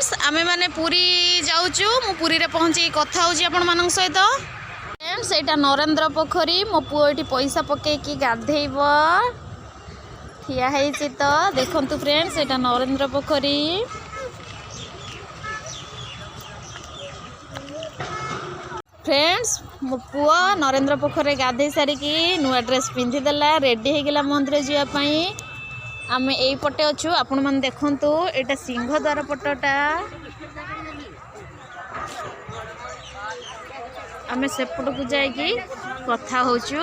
Friends आमे माने पुरी जाऊचु मु पुरी रे पहुंची कथा होची आपण मानन सहित फ्रेंड्स एटा नरेंद्र पोखरी मो पुओ एटी पैसा पके की गाधेइब ठिया हेची तो देखंतु फ्रेंड्स एटा नरेंद्र पोखरी फ्रेंड्स मो पुओ नरेंद्र पोखरी गाधे सारी की नुआ ड्रेस पिंधि देला रेडी हे गेला मंदिर जिया पई आमे एई पटे अछु आपण मन देखंतु एटा सिंहद्वार पटटा आमे सेपट को जाई की कथा होचु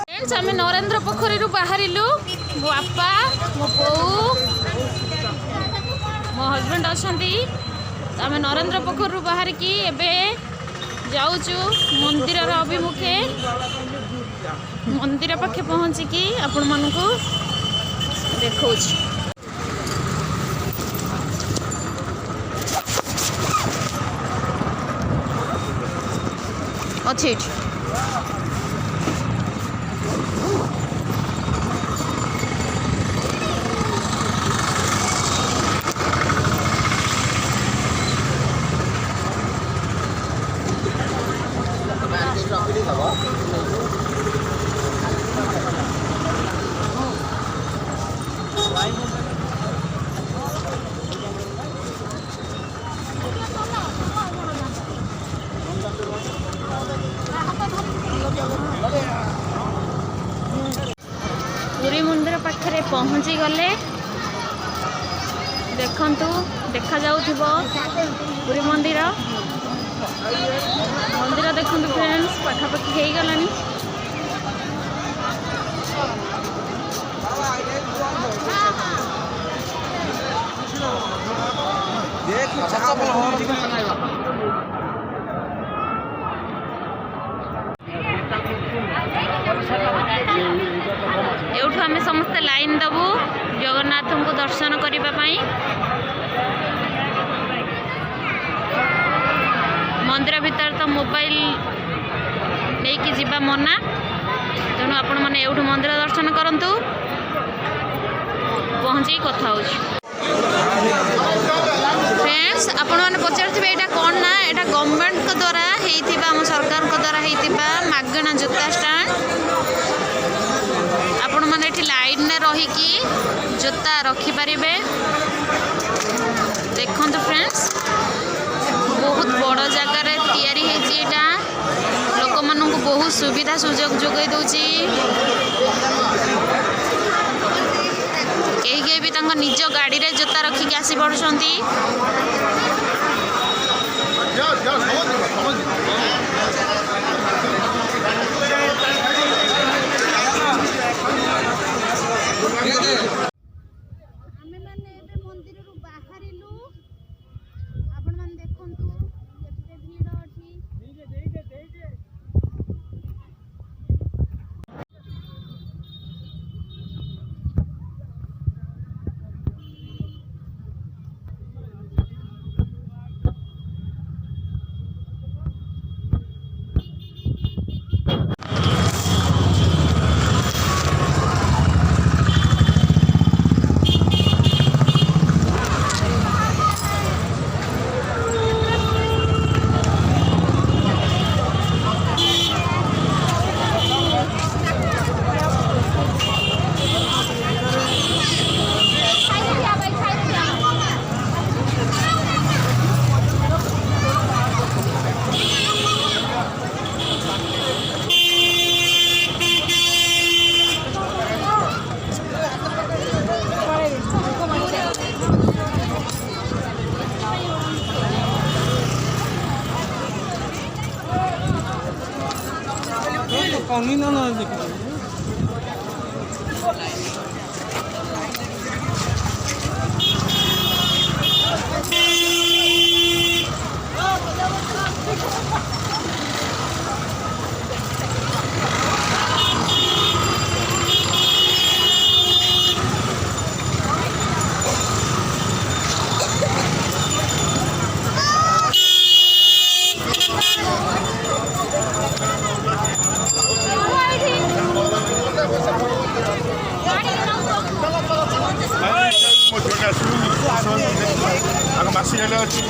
फ्रेंड्स आमे नरेंद्र पोखरी रु बाहरिलु मो बापा मो बोऊ मो हस्बैंड अछंती आमे नरेंद्र पोखरी रु बाहर की एबे जाऊचु मंदिर रा अभिमुखे मंदिर पाखे पहुँचिकी आपण मानू देखा अच्छे पुरी मंदिर पाखे पहुँची गले देखंतु देखा जाउथिबो पुरी मंदिर मंदिर देखंतु फ्रेंड्स पाखापाखि हे गलानी एठू आम समस्ते लाइन दबू जगन्नाथ को दर्शन करने मंदिर भीतर तो मोबाइल नहीं जीवा मना तेणु आपण मैंने एठू मंदिर दर्शन करंतु पहुँची कथा हो फ्रेंड्स आपण मैंने पचारे यहाँ कौन ना यहाँ गवर्नमेंट द्वारा आम सरकार द्वारा मागणा जूता स्टैंड आपण मैंने लाइन में रहीकि जूता रखिपारे देखु फ्रेंड्स बहुत बड़ जगार या लोक मानू बहुत सुविधा सुजोग जोगाई दूची कहीं भी निज गाड़ी रे जूता रखिक आसी पड़ुंट 80 ହେଲେ ଅଛି।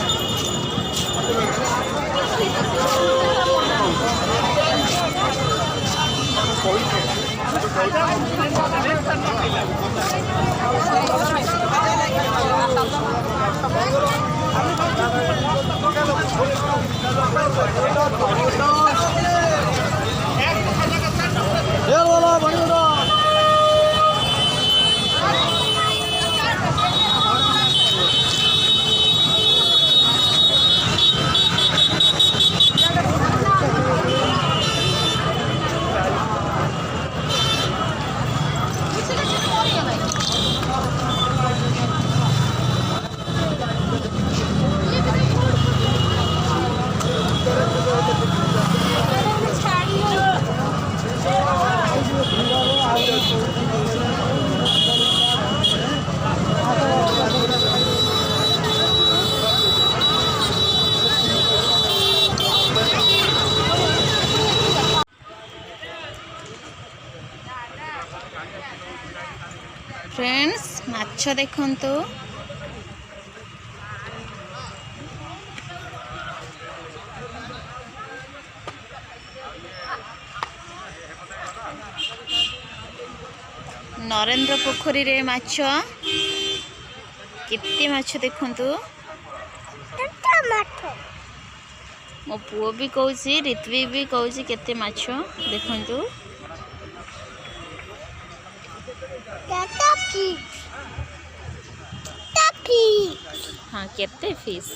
फ्रेंड्स माछ देखंतु नरेंद्र पोखरी रे माछ केते माछ देखंतु मो पुओ भी कहूँ ऋत्वी भी कहूँ केते माछ देखंतु हाँ केते फिश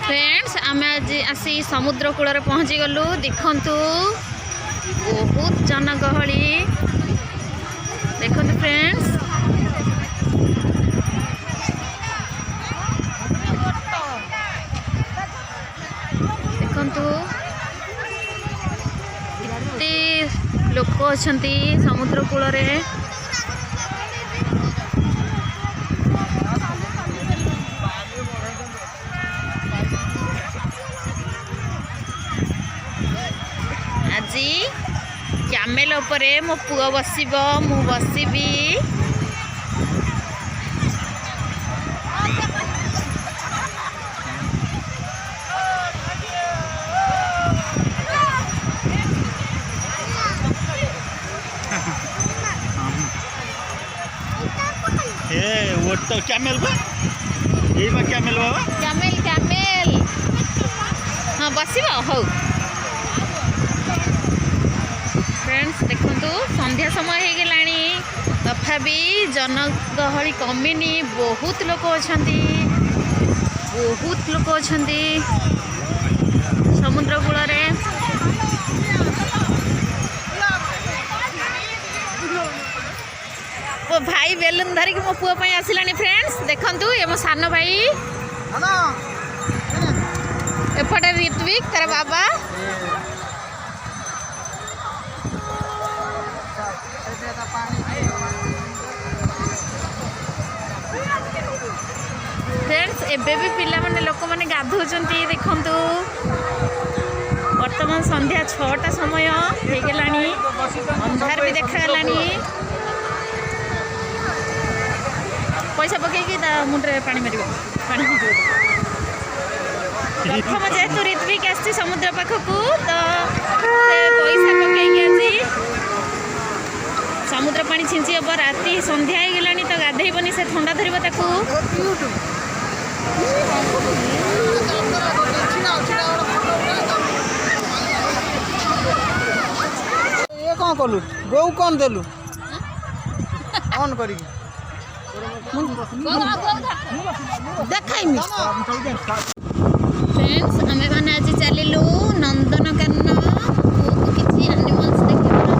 फ्रेंड्स आम आज आसी समुद्र कूल पहुँची गलु देखंतु बहुत जनगहली देखंतु फ्रेंड्स देखंतु एते लोक अछंती समुद्र कूल रे कैमेल उपरे मो पुआ बसिब मु बसिबी वो तो कैमेल बा ये बा कैमेल बाबा कैमेल कैमेल हाँ बसिब हौ फ्रेंड्स देखंतु संध्या समय हो गलानी तथापि जनगहली कमिनी बहुत लोक अछंती समुद्र कूल रे वो भाई बेलून धरिक मो पुआ पई आसिलानी फ्रेंड्स देखंतु ये मो सान भाई एपटे ऋत्विक तार बाबा फ्रेंड्स एबे भी पिला माने लोक माने गाधोचंती देखंतु वर्तमान संध्या 6टा समय हो गलानी अंधार भी देखा गलानी पैसा पकईकि मुंडे पानी मार पानी प्रथम जेहेतु ऋत्विक आसी समुद्र पाखक तो पैसा पकईकि आज पानी छिंची हम राति संध्या हो गलानी तो गाधेबनी से थंडा धरब ताकू ये कौन कलु गौ कौन देलु ऑन करी देखाइमी फ्रेंड्स आमे माने आज चलिलु नंदनकानन किसी एनिमल्स देखिबार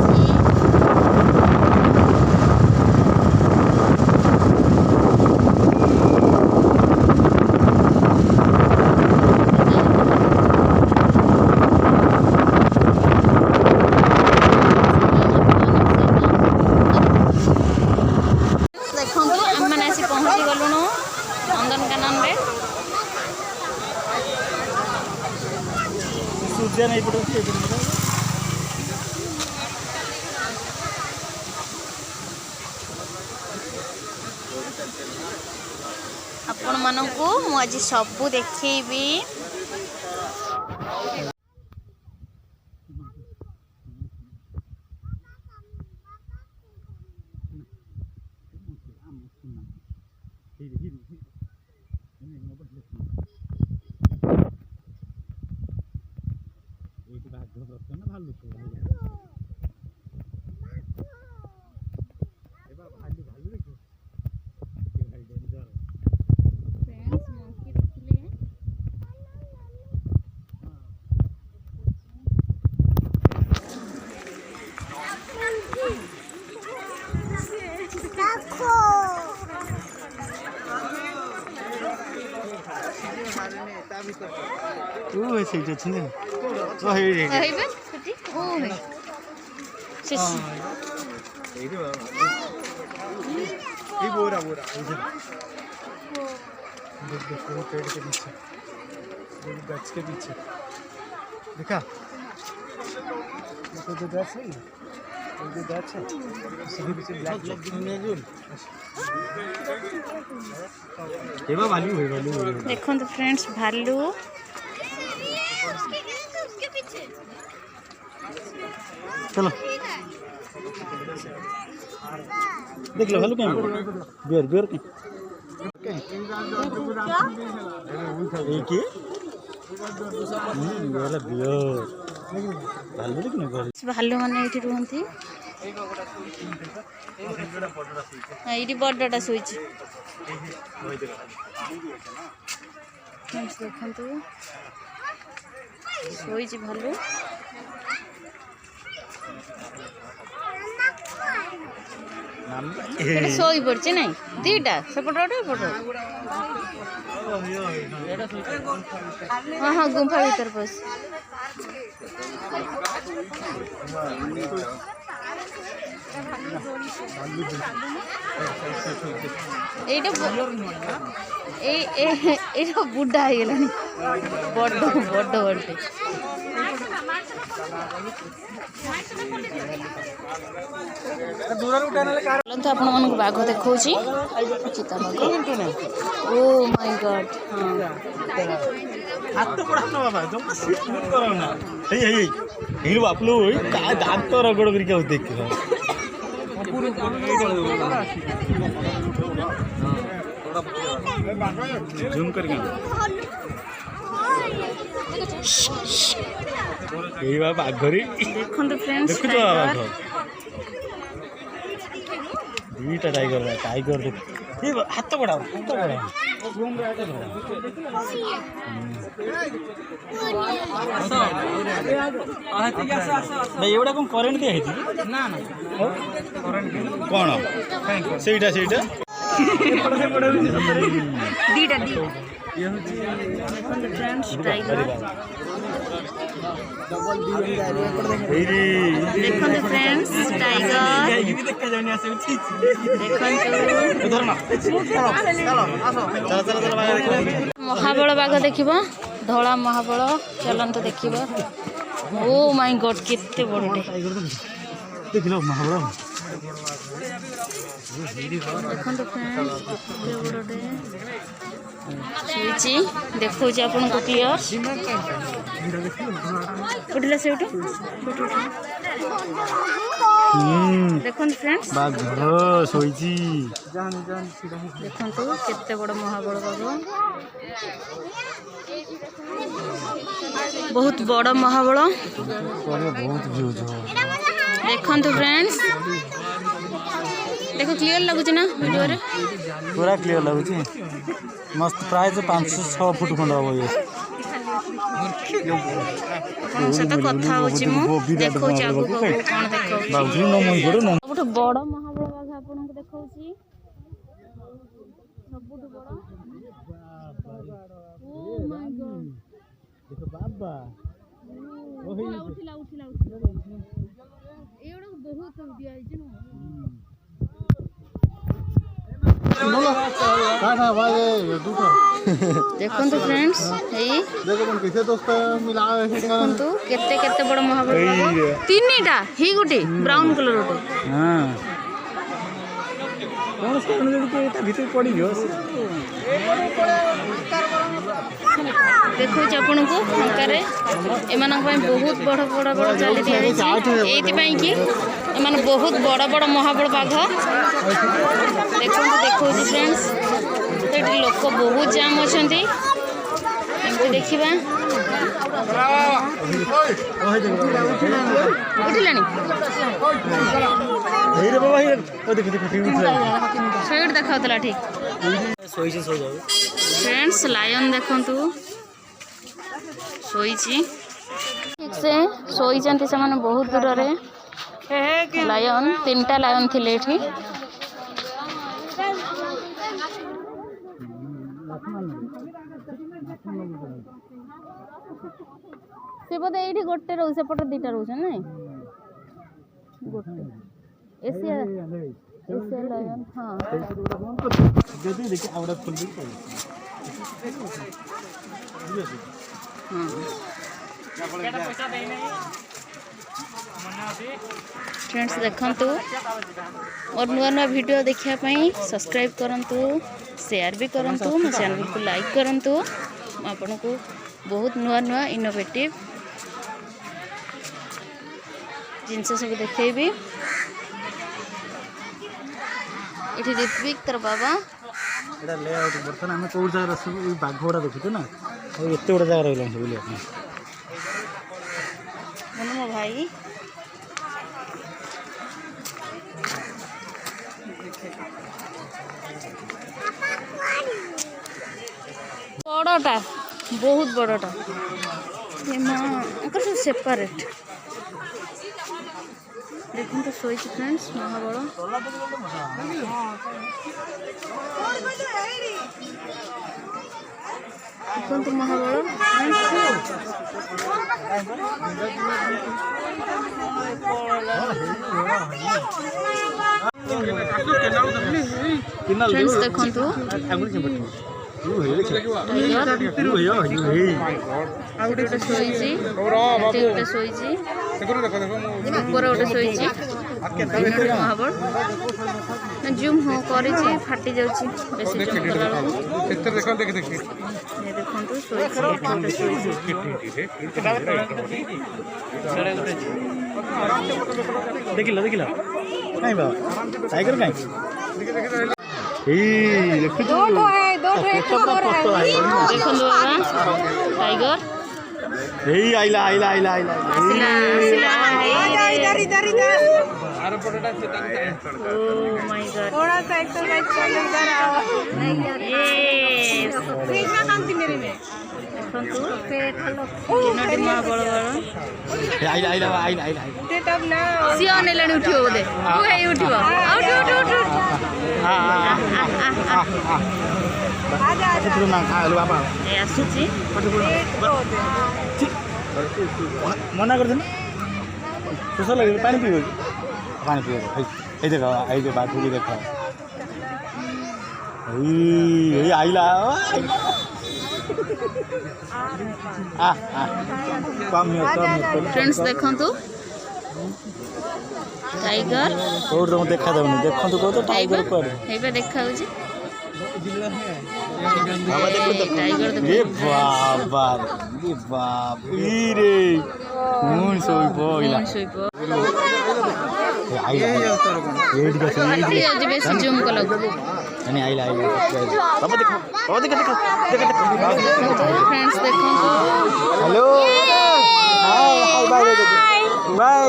अछि पहुँची गलुणु नंदनकानन रे सूर्य नहीं पड़ो आपण मानकु मु आज सबु देखैबी ସେଇଟା ଅଛି ନା ଓ ହେଇ କହିବେ ସେଠି ଓ ହେଇ ଶିଶୁ ये बोरा बोरा इधर देख देख वो पेड़ के पीछे वो गछ के पीछे देखा तो जो गछ है वो जो गछ है उसके पीछे ब्लैक में जो ये भालू है देखो तो फ्रेंड्स भालू चलो देख लो भालू कहीं बियर बियर की एक ही वाला बियर भालू देख ना भालू माने एठी रहंती एठी बड़डा सोइची देखंतु सोइची भालू सोई पड़ছে নাই দুইটা সেপট এপট हाँ हाँ गुम्फा भीतर बस এইটা বুড়া হয়ে গেলানি বড় বড় বড় चलते आपण मन बाघ देखा चिता बाघ ओ माय गॉड हाथ पड़ा ना बाबा तुम सीट बुक करो ना हे हे हे बापलो का दांत तो रगड़ करके देख के जूम करके यही बाबा बाघरी देखो फ्रेंड्स देखो बाघ दुईटा टाइगर टाइगर देख हाथ बढ़ाओ भाई एवढा कौन करेंट दिया ना ना कौन सेटा सेटा दीटा दी फ्रेंड्स टाइगर देखो फ्रेंड्स टाइगर महाबल बाघ देखिबा धला महाबल चलंत देखिबा ओ माय गॉड केते बड़टे देखिलो महाबल देखो फ्रेंड्स केते बड़टे सुइची देखो जे आपन को क्लियर उठला से उठ देखो फ्रेंड्स बाघ शोची देखो केते बड़ महाबल बाघ बहुत बड़ महाबल बहुत व्यूज देखो फ्रेंड्स देखो क्लियर लगुच ना वीडियो रे पूरा क्लियर लगुच मस्त प्राय 5-6 फुट खंड हम ये सहित कथा होची मु देखौ आगु कोन देखौ बाबू न मन बड़ न सबुठ बड़ महाबल बाघ आपन को देखौची सबुठ बड़ ओ माय गॉड देखो बाबा ओही उठिला एडो बहुत दिया है नो देखो तो फ्रेंड्स देखो केते केते बड़ महाबल तीनटा ही गुटी ब्राउन कलर गुटी हां कौन से भीतर पड़ी गयो देखो आपन को करे एमान बहुत बड़ बड़ बड़ जाली दिया एति पई कि एमान बहुत बड़ बड़ महाबल बाघ देखो फ्रेंड्स एटी लोक बहुत जाम अछंती एमती देखिबा उठिलानी हे रे बाबा हे देख देख उठला साइड देखाउतला ठीक सोई से सो जाओ फ्रेंड्स लायन देखंतु सोईची ठीक से सोईचंती से माने बहुत दूर रे लायन 3टा लायन थिले एठी से बोधे एठी गोटे रहू से पट दीटा रहू नै गोटे एशिया लायन हां जदी देखि आवडा खोल दे फ्रेंड्स देखंतु और नुआ नुआ वीडियो देखिया पई सब्सक्राइब करंतु शेयर भी करंतु मो चैनल को लाइक करंतु आपन को बहुत नुआ नुआ इनोवेटिव जिनस सब देखेबी इठी ऋत्विक तर बाबा एटा लेआउट बर्तन हम कोड जगह सब बाघोड़ा देखुते ना और एते बड़ा जगह रहला सब बोले अपन मनो मो भाई बड़टा बहुत बड़टा सब सेपरेट देखो तो सोई फ्रेंड्स महाबल देखो तो महाबल फ्रेंड्स देखो तो गोटे शोची गोटे शोची ऊपर गोटे शोची महाबल जूम हाँ कर फाटी जाऊँगी बेसी जूम कला देखो देखिला देखिला कहीं बाबा टाइगर कहीं देखो देखो बाबा टाइगर आइला आइला आइला आइला आसिला आसिला इधर ओ माय गॉड थोड़ा सा एक्सरसाइज कर ले इधर आओ यस देखना कांति मेरे में देखो पेट हलो नडी मा बड़ बड़ आइला आइला आइला आइला ते तब ना सिया नेलणी उठियो बोले तू हे उठियो आउट उठ आजा आजा तू ना खा लो बाबा ए आसुची मना कर देना सुस लगे पानी पीबो पानी पीबो ए देखो आई जे बात भी देखो ए आइला आ कम फ्रेंड्स देखंतु टाइगर कोड तो देखा दउनी देखंतु को तो टाइगर कोड हेबे देखा होची टाइगर देखो ये बाबा ये बाप रे मुन सोई पोइला आइला एडी का आज बेसी जूम को लगो नहीं आइला बाबा देखो देखो फ्रेंड्स देखो hello hi hi bye bye bye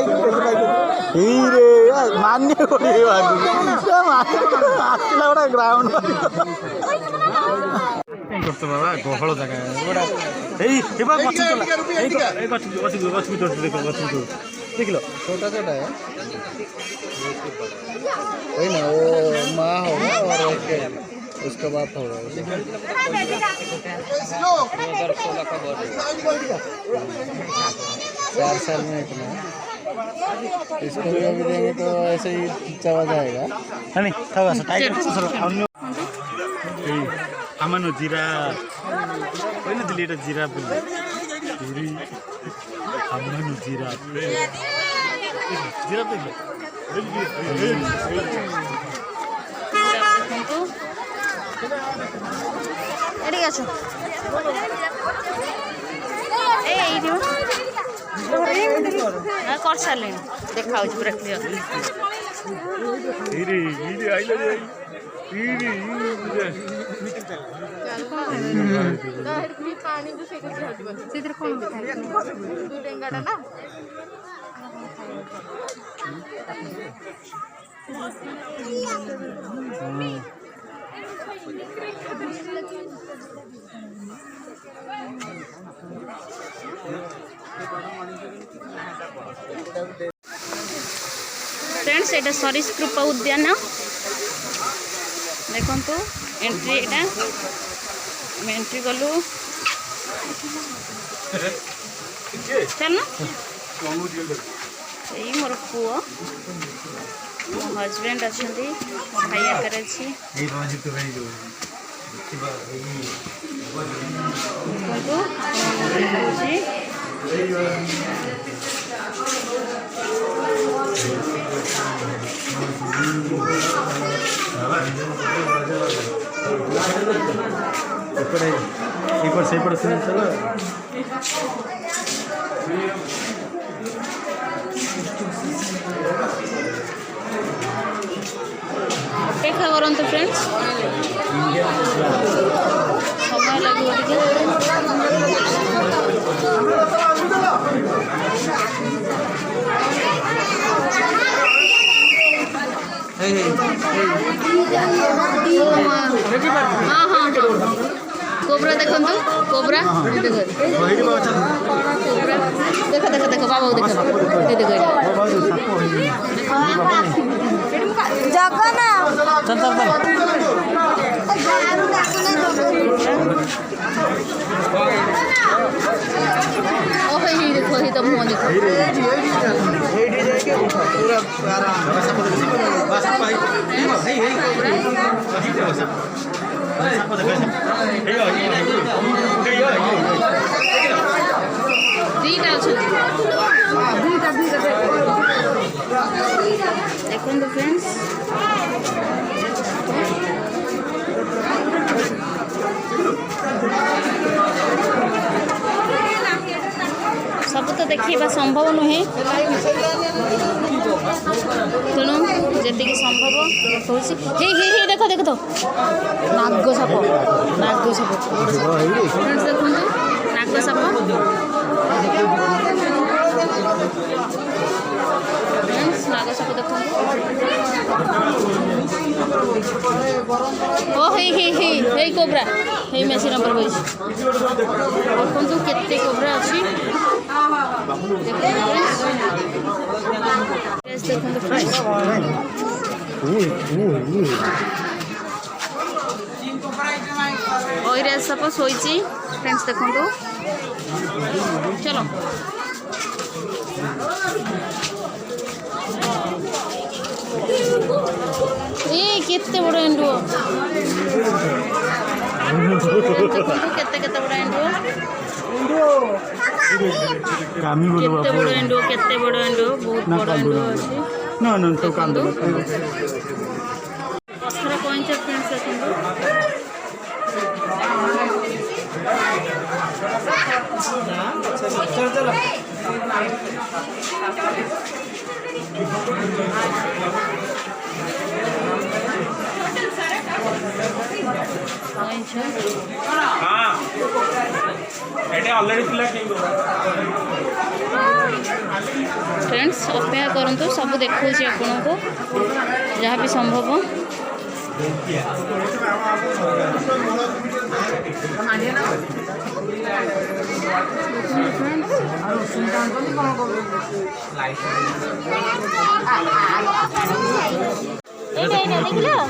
हीरे मान्य कोई बात आसला बड़ा ग्राउंड करते बाबा गहल जगह ए बा गछ चला ए गछ देखो गछ देख लो छोटा छोटा है वही ना वो माँ होगा और एक उसका बाप होगा 4 साल में इतना इसको भी अभी देंगे तो ऐसे ही चला जाएगा नहीं था टाइगर आमानो जिरा होइन दिल्ली एउटा जिरा बोल्दै आमानो जिरा जिरा बोल्दै एडी आछो ए एडी कर साले देखा हो पूरा क्लियर हिरे हिरे आइला पानी जो से कौन डेंगाटा ना फ्रेंड्स एटा सरीसृप उद्यान देखो एंट्री एटा एंट्री गलु चल यही मोर पुओ मो हजबैंड अच्छा मो भाई आकर अच्छी देखा करंतु फ्रेंड्स समय लगे हाँ हाँ कोबरा देखो कोबरा देखो देखो देखो बाबा देखो देखो जगना चल चल चल ओहे ही देखो ही तो मुंह देखो पूरा दीटा देखो फ्रेंड्स सब तो देखा संभव नुहे तेणु जी संभव हूँ हे हे हे देख देख तो नाग साप फ्रेंड्स देखो नाग साप नाग साप देखो ओ हे हे हे हे कोबरा हे मेसी नंबर बइस देखो केते कोबरा अछि देखो फ्रेंड्स ओइरा साप सोइची फ्रेंड्स देखो चलो ए केते बड़ एंडुओ केते केते बड़ एंडुओ केते बड़ एंडुओ बहुत बड़ एंडुओ अछि ना ना सब काम दे पत्थर पॉइंट फ्रेंड्स देखो फ्रेंड्स अपेक्षा करंतु सब देखौछि आपनको जहाँ भी संभव।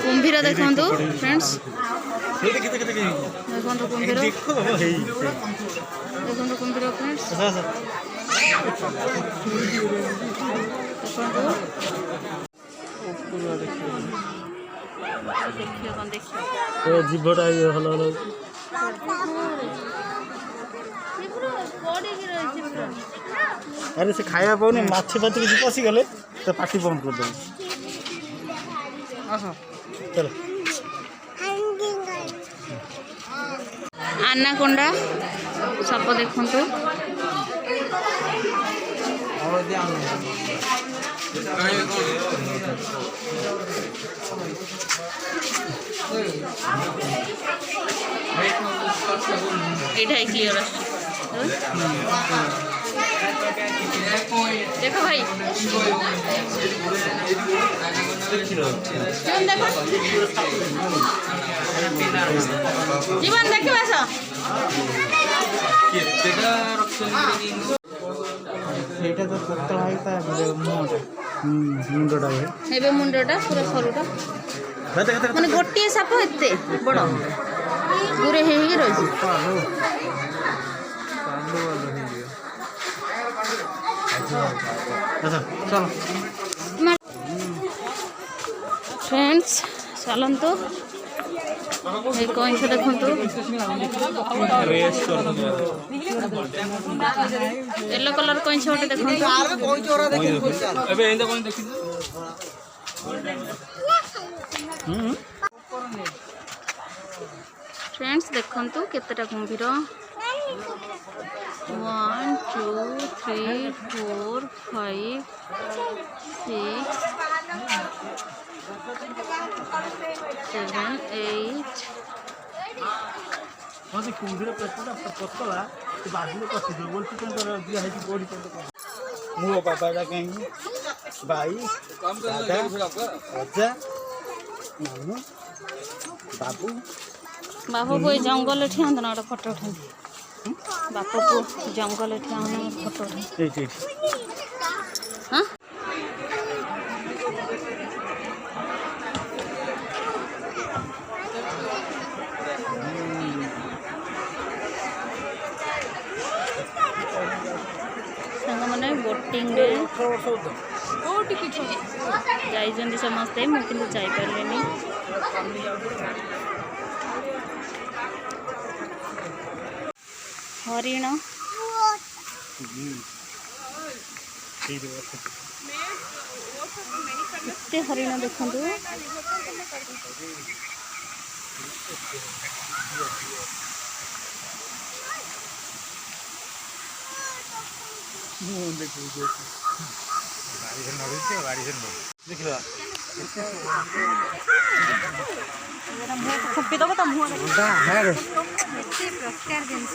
कुंभीर देखंतु फ्रेंड्स, देखंतु कुंभीर, देखंतु कुंभीर फ्रेंड्स, जीवटा हल हल अरे से खाया पाऊनी माछ फाछ किसी पशिगले तो पाटी बंद कर दे। चलो आनाकोंडा साप देखंतु, एटा क्लियर देखो भाई जीवन देख एटा तो पतला है मुंडटा है मुंडटा पूरा सरुटा माने गोटे साप एते बड़ गुरे हे रही। फ्रेंड्स चलतु ये कईछ देखु येलो कलर कईछ गोटे देखु फ्रेंड्स देखंतु केतेटा कुंभीर 1 2 3 4 5 6 7 8 मजे कुंभीर पेटटा पतला बाजू कथि दो बोल चिकन कर दिया है बॉडी कर मु बाबा का कहीं भाई दादा राजा मामू बाबू बापू को जंगल ठिया ना गोटे फोटो उठा बापू को जंगल ठिया फोटो उठा हाँ मैंने बोटिंग जाइए समस्ते मुझे जापारे हरिण केते हरिण देखु खुपी दब तो मुँह प्रकार जिनस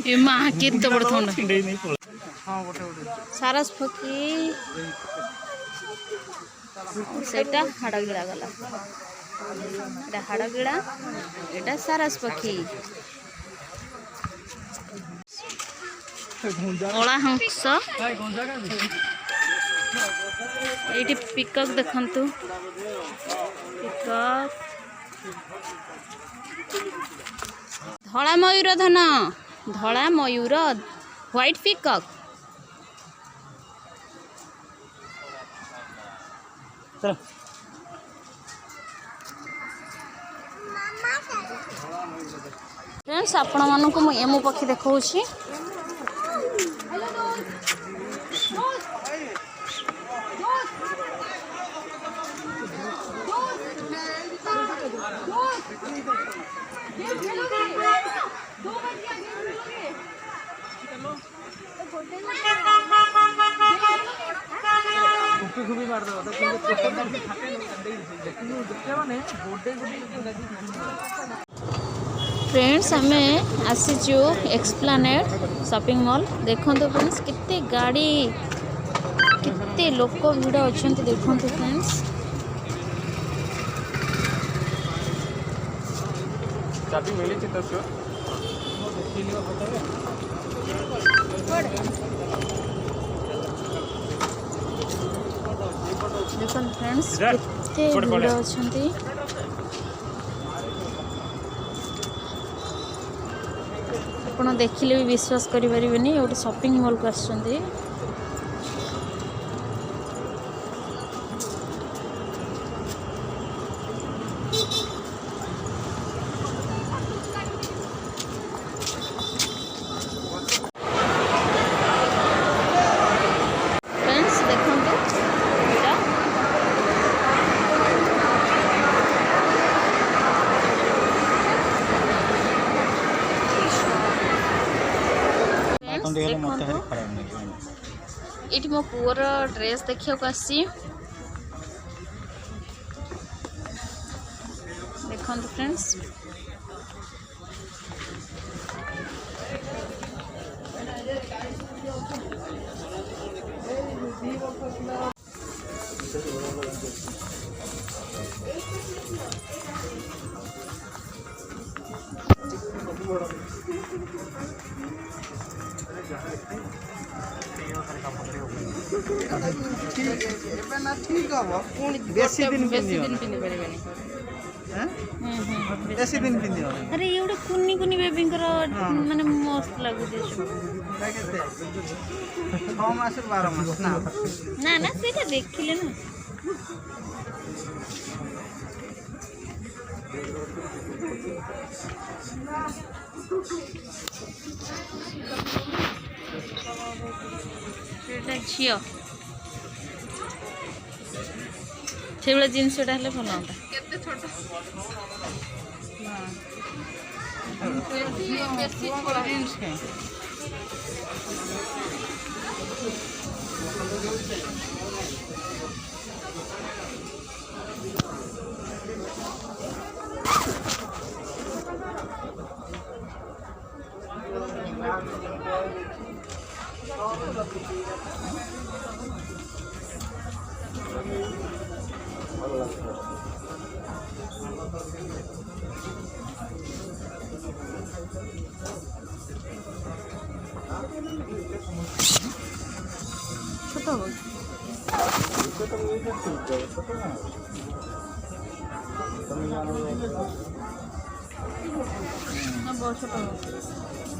ये माँ के तो बड़ थोड़ा सारस पक्षी सेटा हाड़गिड़ा गला एटा हाड़गिड़ा एटा सारस पक्षी कला हंस ये पिकक देखंतु पिकक धला मयूर धन धला मयूर व्हाइट पिकक चलो फ्रेंड्स आपण मानक मु एमु पक्षी देखौछि फ्रेंड्स आम आसीचु एक्सप्लानेड शॉपिंग मॉल देखो फ्रेंड्स कितने गाड़ी कितने लोक भिड़ अच्छा देखो फ्रेंड्स चाबी मिली तो देखो फ्रेंड्स कितने भिड़ अच्छा आप देखिले भी विश्वास करें गोटे शॉपिंग मॉल को आसुँच ये मो पुअर ड्रेस देखा आसी देखो फ्रेंड्स ठीक हम बेसी दिन बेसी दिन पिंधि अरे ये गोटे कुनी कुनी बेबी माने मस्त लगुच 6 मास 12 मास ना ना ना सेटा देखिले ना सेटा झियो से भाई जिनसटा हेल्ले भल हाँ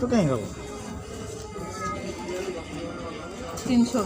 तो कहीं गो 300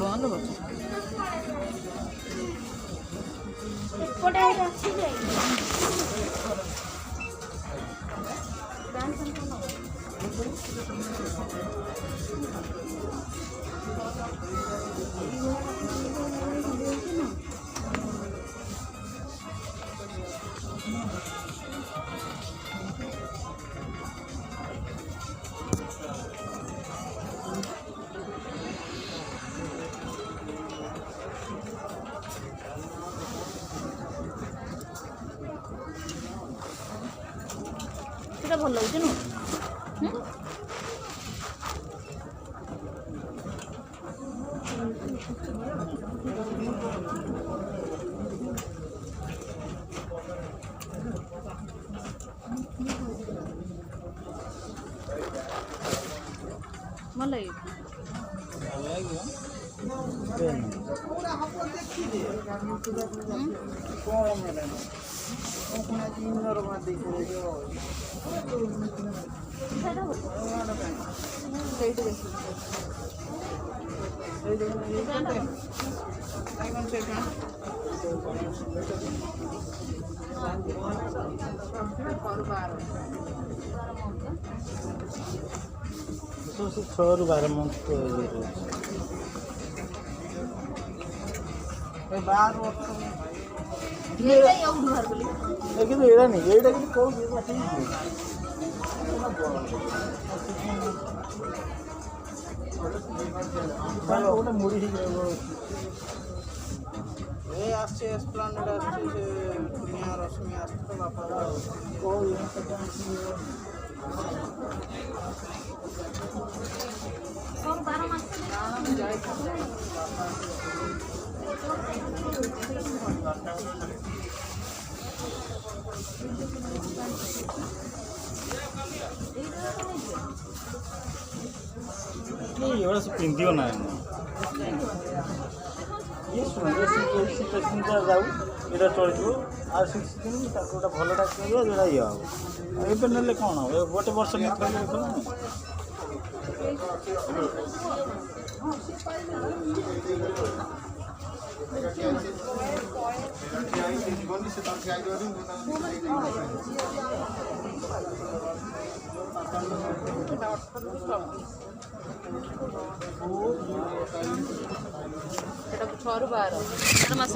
सेटा भल लगे ना भल लगे सब से 6 ରୁ 12 मंथ तो ये लेकिन एरा नहीं एटा कि को ओटा मुड़ी ही ए आछे एस्प्लानेड आछे से दुनिया रश्मि आछे तो बापा को ये कौन 12 मास नहीं ये वाला से पिंदियो ना ये सुन ये सिचुएशन जा जाऊ एटा चल जो आ 6 दिन ताकोटा भलटा करियो जेडा ये हो एबे नेले कोन हो गोटे वर्ष ने थले देखो ना এটা 6 ରୁ 12 ମାସ